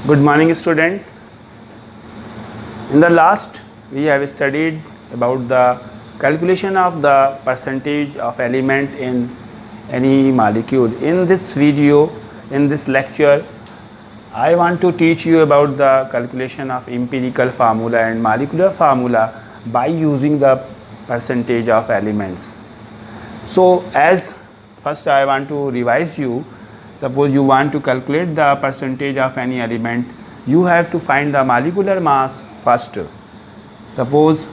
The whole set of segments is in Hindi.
Good morning, student. In the last, we have studied about the calculation of the percentage of element in any molecule. In this video, in this lecture, I want to teach you about the calculation of empirical formula and molecular formula by using the percentage of elements. So, as first I want to revise you. Suppose you want to calculate the percentage of any element, you have to find the molecular mass first. Suppose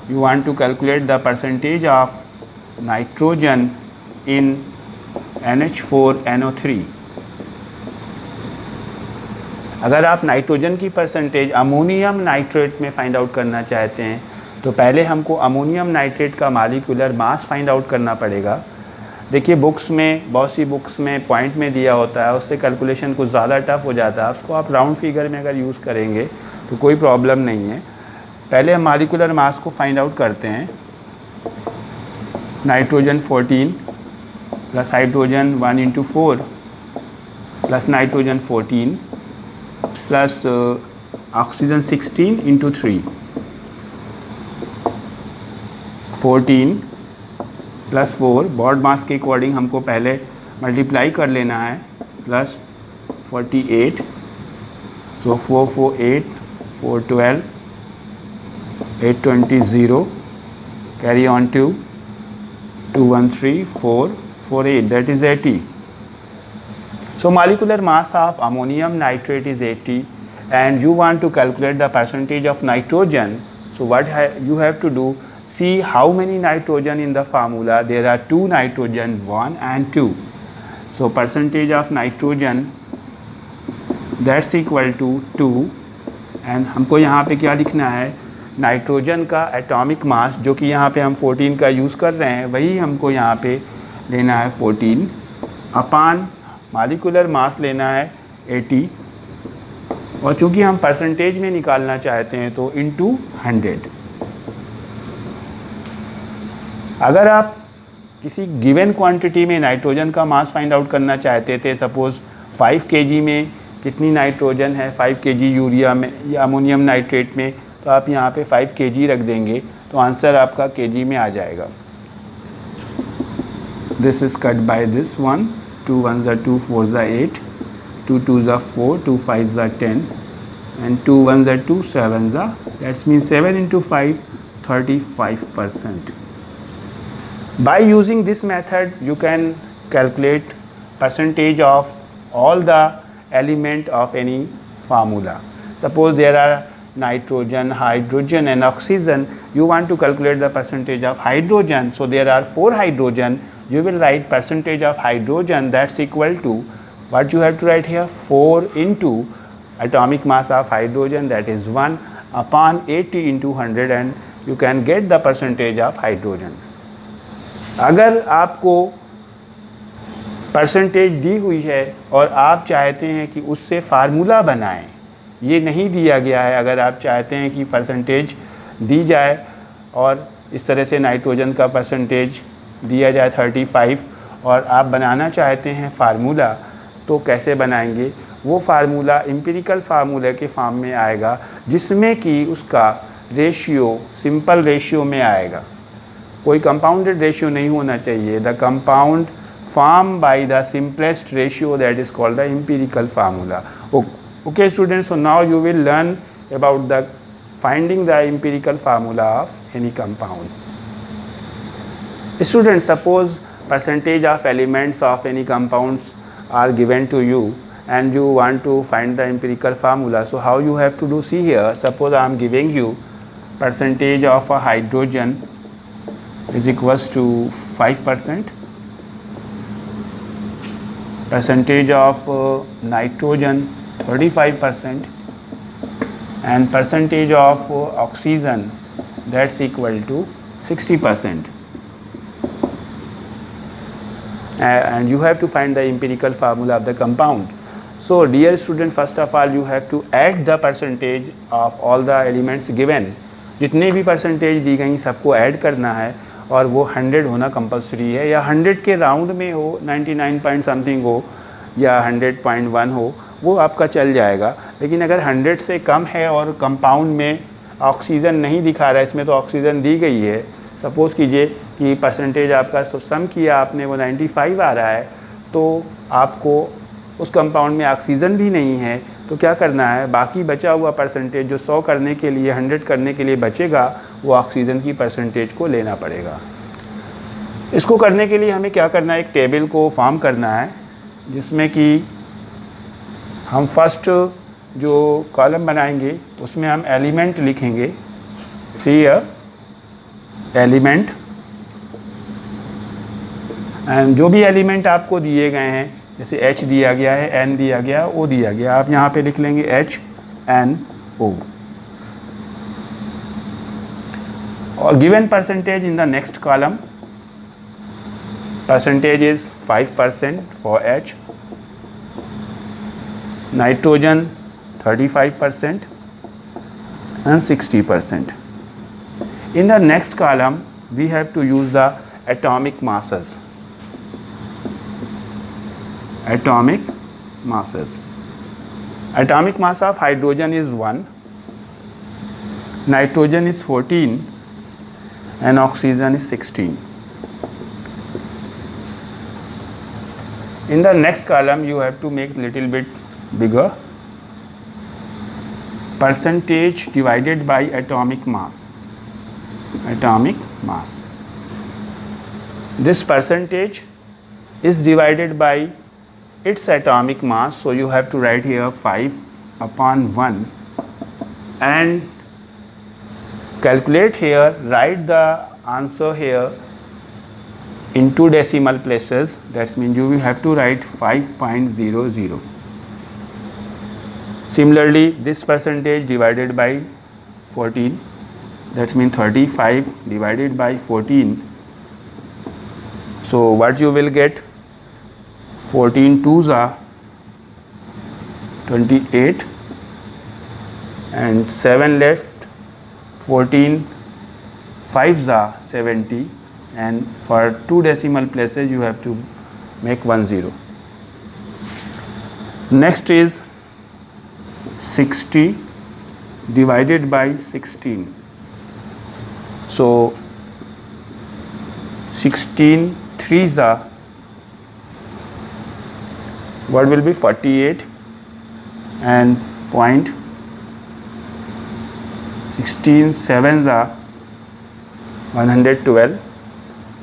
you want to calculate the percentage of nitrogen in NH4NO3. अगर आप नाइट्रोजन की परसेंटेज अमोनियम नाइट्रेट में फाइंड आउट करना चाहते हैं तो पहले हमको अमोनियम नाइट्रेट का मॉलिक्यूलर मास फाइंड आउट करना पड़ेगा। देखिए बुक्स में, बहुत सी बुक्स में पॉइंट में दिया होता है, उससे कैलकुलेशन कुछ ज़्यादा टफ हो जाता है। उसको आप राउंड फिगर में अगर यूज़ करेंगे तो कोई प्रॉब्लम नहीं है। पहले हम मॉलिक्यूलर मास को फाइंड आउट करते हैं। Nitrogen 14 plus hydrogen 1 into 4 plus nitrogen 14 plus oxygen 16 into 3, 14 plus 4 bond mass के अकॉर्डिंग हमको पहले मल्टीप्लाई कर लेना है, plus 48, so 4 4 8 4 12 8 20 0, carry on to 2 1 3 4 4 8, that is 80. So molecular mass of ammonium nitrate is 80 and you want to calculate the percentage of nitrogen. So what you have to do, see how many nitrogen in the formula. There are 2 nitrogen, 1 and 2. So percentage of nitrogen, that's equal to 2 and हमको यहाँ पे क्या लिखना है, नाइट्रोजन का एटॉमिक मास जो कि यहाँ पे हम 14 का यूज़ कर रहे हैं वही हमको यहाँ पे लेना है 14 अपान मॉलिक्यूलर मास लेना है 80 और चूँकि हम परसेंटेज में निकालना चाहते हैं तो इनटू 100। अगर आप किसी गिवन क्वांटिटी में नाइट्रोजन का मास फाइंड आउट करना चाहते थे, सपोज़ 5 kg में कितनी नाइट्रोजन है, 5 kg यूरिया में या अमोनियम नाइट्रेट में, तो आप यहाँ पे 5 kg रख देंगे तो आंसर आपका kg में आ जाएगा। This is cut by this one, 2 1s are 2, 4s are 8, 2 2s are 4, 2 5s are 10 and 2 1s are 2, 7s are, that means 7 into 5, 35%. By using this method you can calculate percentage of all the element of any formula. Suppose there are nitrogen, hydrogen and oxygen, you want to calculate the percentage of hydrogen. So there are 4 hydrogen, you will write percentage of hydrogen, that's equal to what you have to write here, 4 into atomic mass of hydrogen, that is 1 upon 80 into 100 and you can get the percentage of hydrogen. अगर आपको परसेंटेज दी हुई है और आप चाहते हैं कि उससे फार्मूला बनाएं, ये नहीं दिया गया है, अगर आप चाहते हैं कि परसेंटेज दी जाए और इस तरह से नाइट्रोजन का परसेंटेज दिया जाए 35 और आप बनाना चाहते हैं फार्मूला, तो कैसे बनाएंगे? वो फार्मूला एम्पिरिकल फार्मूला के फॉर्म में आएगा जिसमें कि उसका रेशियो सिंपल रेशियो में आएगा, कोई कंपाउंडेड रेशियो नहीं होना चाहिए। The compound form by the simplest ratio, that is called the empirical formula. Okay students, so now you will learn about the finding the empirical formula of any compound. Students, suppose percentage of elements of any compounds are given to you and you want to find the empirical formula. So how you have to do, see here, suppose I am giving you percentage of a hydrogen is equals to 5%, percentage of nitrogen 35% and percentage of oxygen, that's equal to 60%. And you have to find the empirical formula of the compound. So dear student, first of all you have to add the percentage of all the elements given. जितने भी परसेंटेज दी गई सबको ऐड करना है और वो 100 होना कंपलसरी है, या 100 के राउंड में हो, 99 पॉइंट समथिंग हो या 100.1 हो, वो आपका चल जाएगा। लेकिन अगर 100 से कम है और कंपाउंड में ऑक्सीजन नहीं दिखा रहा है, इसमें तो ऑक्सीजन दी गई है, सपोज़ कीजिए कि परसेंटेज आपका सम किया आपने वो 95 आ रहा है, तो आपको उस कंपाउंड में ऑक्सीजन भी नहीं है, तो क्या करना है, बाकी बचा हुआ परसेंटेज जो 100 करने के लिए 100 करने के लिए बचेगा, वो ऑक्सीजन की परसेंटेज को लेना पड़ेगा। इसको करने के लिए हमें क्या करना है, एक टेबल को फॉर्म करना है जिसमें कि हम फर्स्ट जो कॉलम बनाएंगे उसमें हम एलिमेंट लिखेंगे, सी एलिमेंट, एंड जो भी एलिमेंट आपको दिए गए हैं, जैसे H दिया गया है, N दिया गया, O दिया गया, आप यहाँ पे लिख लेंगे HNO। और given percentage in the next column, percentage is 5% for H, nitrogen 35% and 60%. In the next column we have to use the atomic masses. Atomic masses. Atomic mass of hydrogen is 1, nitrogen is 14 and oxygen is 16. In the next column you have to make little bit bigger, percentage divided by atomic mass. Atomic mass. This percentage is divided by its atomic mass, so you have to write here 5/1 and calculate here, write the answer here in 2 decimal places. That means you will have to write 5.00. Similarly, this percentage divided by 14, that means 35 divided by 14. So what you will get, 14 2s are 28 and 7 left, 14 5s are 70, and for 2 decimal places you have to make 10. Next is 60 divided by 16. So 16 3s are, what will be 48 and point, 16 7s are 112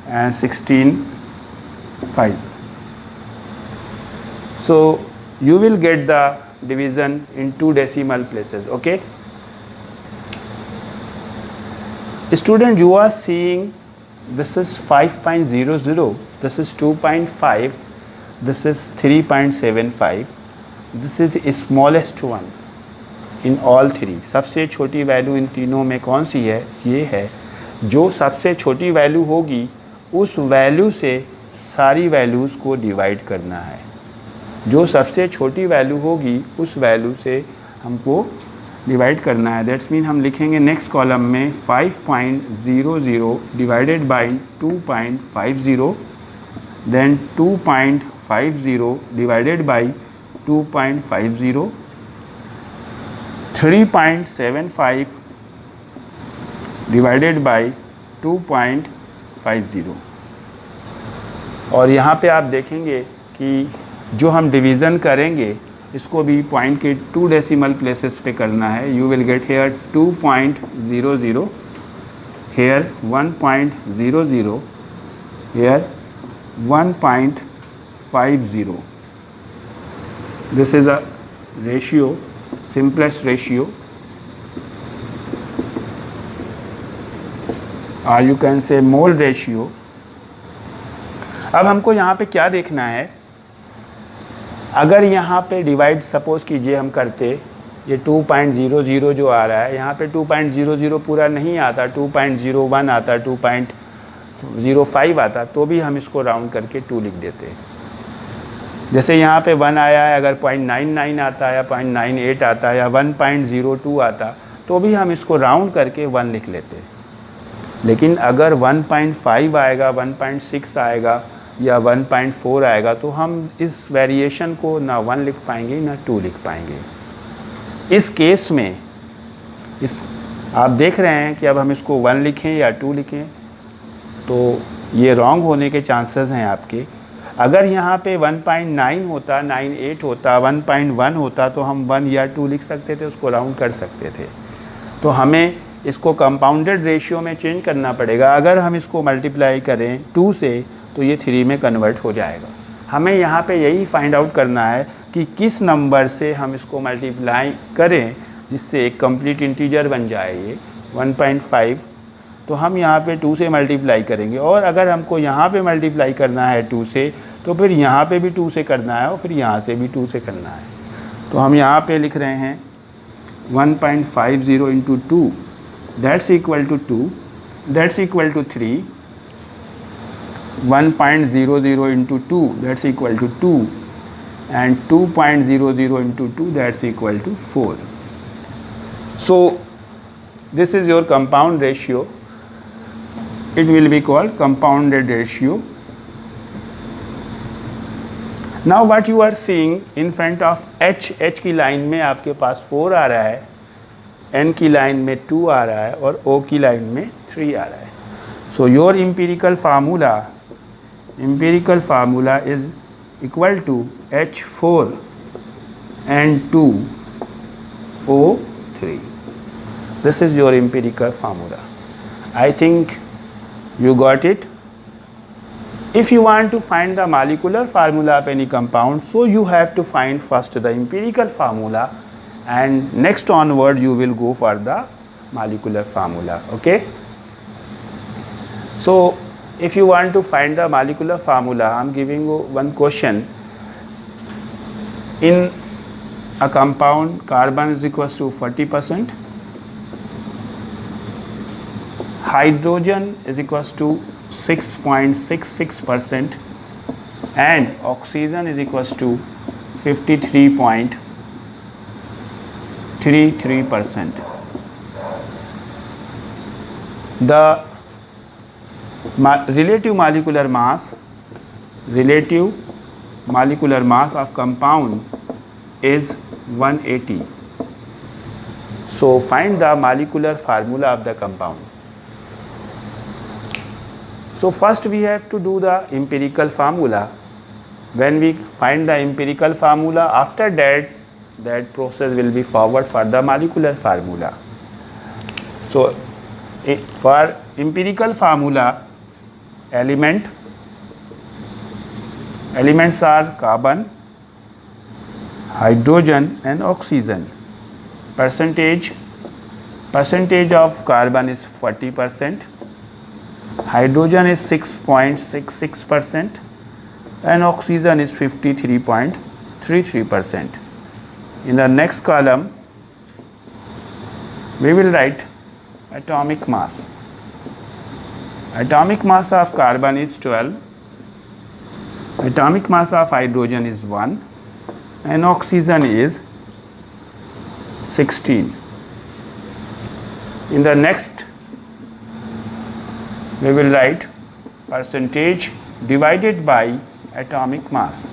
and 16 5. So you will get the division in 2 decimal places. Okay, student, you are seeing this is 5.00, this is 2.5, this is 3.75, this is smallest one in all three. सबसे छोटी वैल्यू इन तीनों में कौन सी है, ये है। जो सबसे छोटी वैल्यू होगी उस वैल्यू से सारी वैल्यूज़ को डिवाइड करना है। जो सबसे छोटी वैल्यू होगी उस वैल्यू से हमको डिवाइड करना है। दैट्स मीन हम लिखेंगे नेक्स्ट कॉलम में 5.00 divided by 2.50, then 2.50 divided by 2.50, 3.75 divided by 2.50। और यहाँ पे आप देखेंगे कि जो हम डिवीज़न करेंगे इसको भी पॉइंट के 2 डेसिमल प्लेसेस पे करना है। You will get here 2.00, here 1.00, here 1.50. This is a ratio, simplest ratio, or you can say mole ratio. अब हमको यहाँ पे क्या देखना है, अगर यहाँ पे डिवाइड सपोज़ कीजिए हम करते, ये 2.00 जो आ रहा है यहाँ पे 2.00 पूरा नहीं आता, 2.01 आता, 2.05 आता, तो भी हम इसको राउंड करके 2 लिख देते। जैसे यहाँ पे 1 आया है, अगर 0.99 आता या 0.98 आता या 1.02 आता तो भी हम इसको राउंड करके 1 लिख लेते। लेकिन अगर 1.5 आएगा, 1.6 आएगा या 1.4 आएगा तो हम इस वेरिएशन को ना 1 लिख पाएंगे ना 2 लिख पाएंगे। इस केस में इस आप देख रहे हैं कि अब हम इसको 1 लिखें या 2 लिखें तो ये रॉन्ग होने के चांसेस हैं आपके। अगर यहाँ पे 1.9 होता, 98 होता, 1.1 होता तो हम 1 या 2 लिख सकते थे, उसको राउंड कर सकते थे। तो हमें इसको कंपाउंडेड रेशियो में चेंज करना पड़ेगा। अगर हम इसको मल्टीप्लाई करें 2 से तो ये 3 में कन्वर्ट हो जाएगा। हमें यहाँ पे यही फाइंड आउट करना है कि किस नंबर से हम इसको मल्टीप्लाई करें जिससे एक कंप्लीट इंटीजर बन जाए ये 1.5। तो हम यहाँ पे 2 से मल्टीप्लाई करेंगे, और अगर हमको यहाँ पे मल्टीप्लाई करना है 2 से तो फिर यहाँ पे भी 2 से करना है और फिर यहाँ से भी 2 से करना है। तो हम यहाँ पे लिख रहे हैं 1.50 into 2 that's equal to 2, that's equal to 3, 1.00 into 2 that's equal to 2 and 2.00 into 2 that's equal to 4. So this is your compound ratio. It will be called compounded ratio. Now what you are seeing in front of H की लाइन में आपके पास 4 आ रहा है, N की लाइन में 2 आ रहा है और O की लाइन में 3 आ रहा है. So your empirical formula is equal to H4 and 2O3. This is your empirical formula. I think you got it. If you want to find the molecular formula of any compound, so you have to find first the empirical formula and next onward you will go for the molecular formula. Okay. So if you want to find the molecular formula, I am giving you one question. In a compound, carbon is equals to 40%, hydrogen is equals to 6.66% and oxygen is equals to 53.33%. The relative molecular mass of compound is 180. So find the molecular formula of the compound. So first we have to do the empirical formula. When we find the empirical formula, after that process will be forward for the molecular formula. So for empirical formula, elements are carbon, hydrogen and oxygen. Percentage of carbon is 40%, hydrogen is 6.66% and oxygen is 53.33%. In the next column we will write atomic mass. Atomic mass of carbon is 12, atomic mass of hydrogen is 1 and oxygen is 16. In the next we will write percentage divided by atomic mass.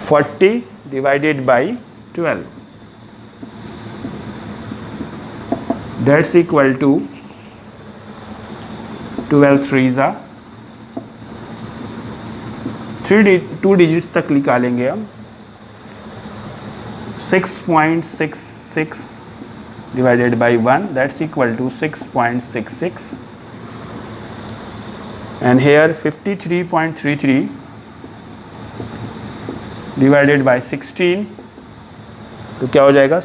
(40) divided by 12, that's equal to 12 3s are 2 digits तक निकालेंगे हम. 6.66 divided by 1, that's equal to 6.66, and here 53.33 divided by 16, तो क्या हो जाएगा?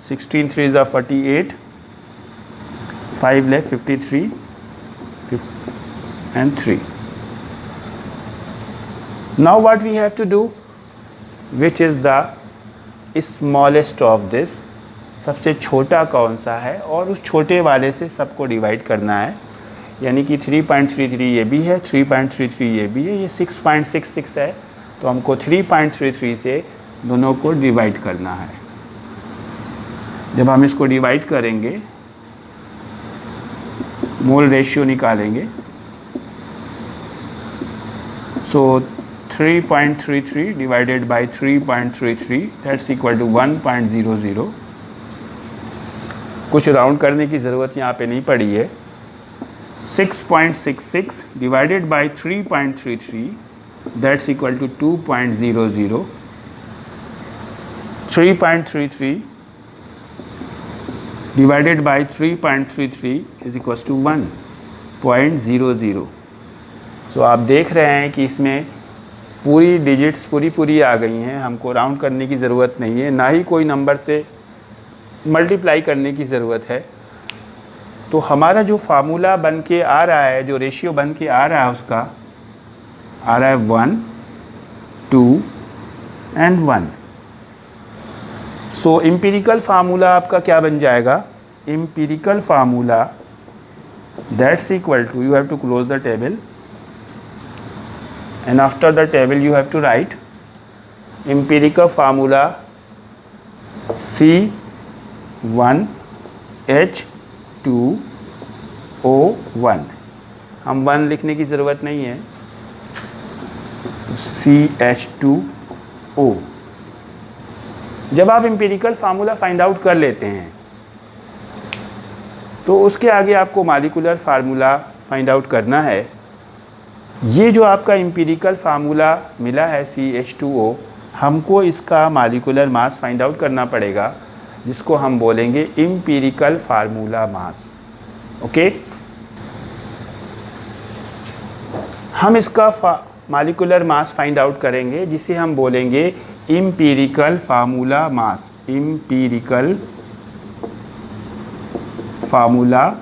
16 3s are 48, 5 left 53 and 3. Now what we have to do, which is the smallest of this, सबसे छोटा कौन सा है, और उस छोटे वाले से सबको डिवाइड करना है. यानी कि 3.33 ये भी है, 3.33 ये भी है, ये 6.66 है, तो हमको 3.33 से दोनों को डिवाइड करना है. जब हम इसको डिवाइड करेंगे, मोल रेशियो निकालेंगे, So 3.33 divided by 3.33 that's equal to 1.00. कुछ राउंड करने की ज़रूरत यहाँ पे नहीं पड़ी है. 6.66 divided by 3.33 that's equal to 2.00. 3.33 divided by 3.33 is equals to 1.00. So आप देख रहे हैं कि इसमें पूरी डिजिट्स पूरी आ गई हैं. हमको राउंड करने की ज़रूरत नहीं है, ना ही कोई नंबर से मल्टीप्लाई करने की ज़रूरत है. तो हमारा जो फार्मूला बन के आ रहा है, जो रेशियो बन के आ रहा है, उसका आ रहा है 1, 2 एंड 1. सो एम्पिरिकल फार्मूला आपका क्या बन जाएगा? Empirical formula that's equal to, you have to close the table and after the table you have to write empirical formula C1H2O1. हम 1 लिखने की ज़रूरत नहीं है, CH2O. जब आप एम्पिरिकल फार्मूला फाइंड आउट कर लेते हैं तो उसके आगे आपको मॉलिक्यूलर फार्मूला फाइंड आउट करना है. ये जो आपका एम्पिरिकल फार्मूला मिला है CH2O, हमको इसका मॉलिक्यूलर मास फाइंड आउट करना पड़ेगा, जिसको हम बोलेंगे एम्पिरिकल फार्मूला मास. ओके, हम इसका मॉलिक्यूलर मास फाइंड आउट करेंगे, जिसे हम बोलेंगे empirical formula mass. Empirical formula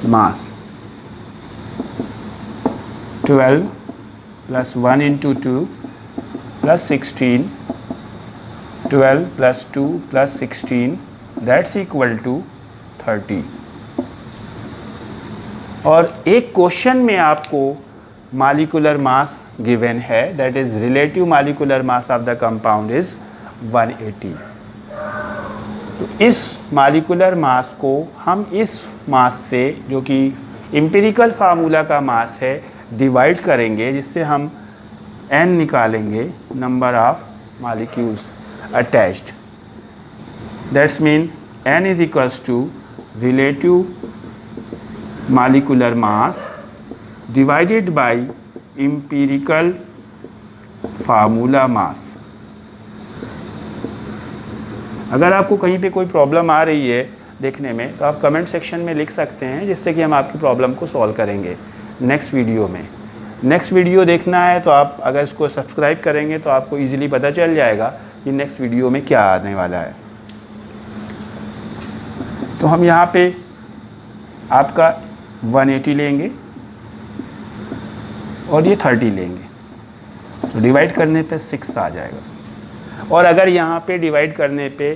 mass 12 plus 1 into 2 plus 16, 12 plus 2 plus 16 that's equal to 30. और एक क्वेश्चन में आपको मॉलिक्यूलर मास गिवन है, that is relative molecular mass of the compound is 180. तो इस मॉलिक्यूलर मास को हम इस मास से, जो कि एम्पिरिकल फार्मूला का मास है, डिवाइड करेंगे, जिससे हम n निकालेंगे, number of molecules attached. That's mean n is equals to relative molecular mass divided by empirical formula mass. अगर आपको कहीं पे कोई प्रॉब्लम आ रही है देखने में, तो आप कमेंट सेक्शन में लिख सकते हैं, जिससे कि हम आपकी प्रॉब्लम को सॉल्व करेंगे नेक्स्ट वीडियो में. नेक्स्ट वीडियो देखना है तो आप अगर इसको सब्सक्राइब करेंगे तो आपको इजीली पता चल जाएगा कि नेक्स्ट वीडियो में क्या आने वाला है. तो हम यहाँ पे आपका 180 लेंगे और ये 30 लेंगे, तो डिवाइड करने पे 6 आ जाएगा. और अगर यहाँ पे डिवाइड करने पे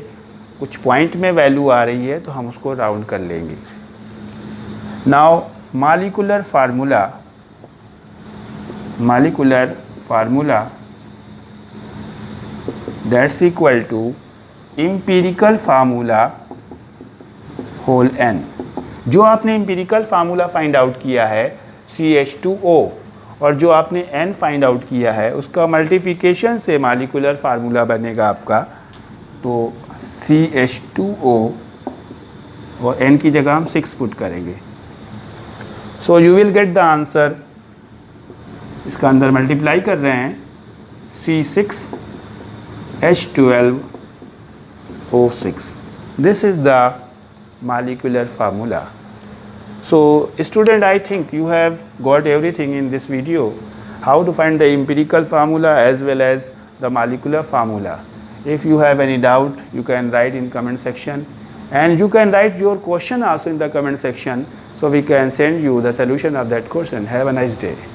कुछ पॉइंट में वैल्यू आ रही है तो हम उसको राउंड कर लेंगे. Now molecular formula that's equal to empirical formula whole n. जो आपने एम्पिरिकल फार्मूला फाइंड आउट किया है CH2O, और जो आपने n फाइंड आउट किया है, उसका मल्टीप्लिकेशन से मॉलिक्यूलर फार्मूला बनेगा आपका. तो CH2O और n की जगह हम 6 पुट करेंगे. So you will get the answer. इसका अंदर मल्टीप्लाई कर रहे हैं, C6H12O6. This is the molecular formula. So student, I think you have got everything in this video, how to find the empirical formula as well as the molecular formula. If you have any doubt, you can write in comment section, and you can write your question also in the comment section, so we can send you the solution of that question. Have a nice day.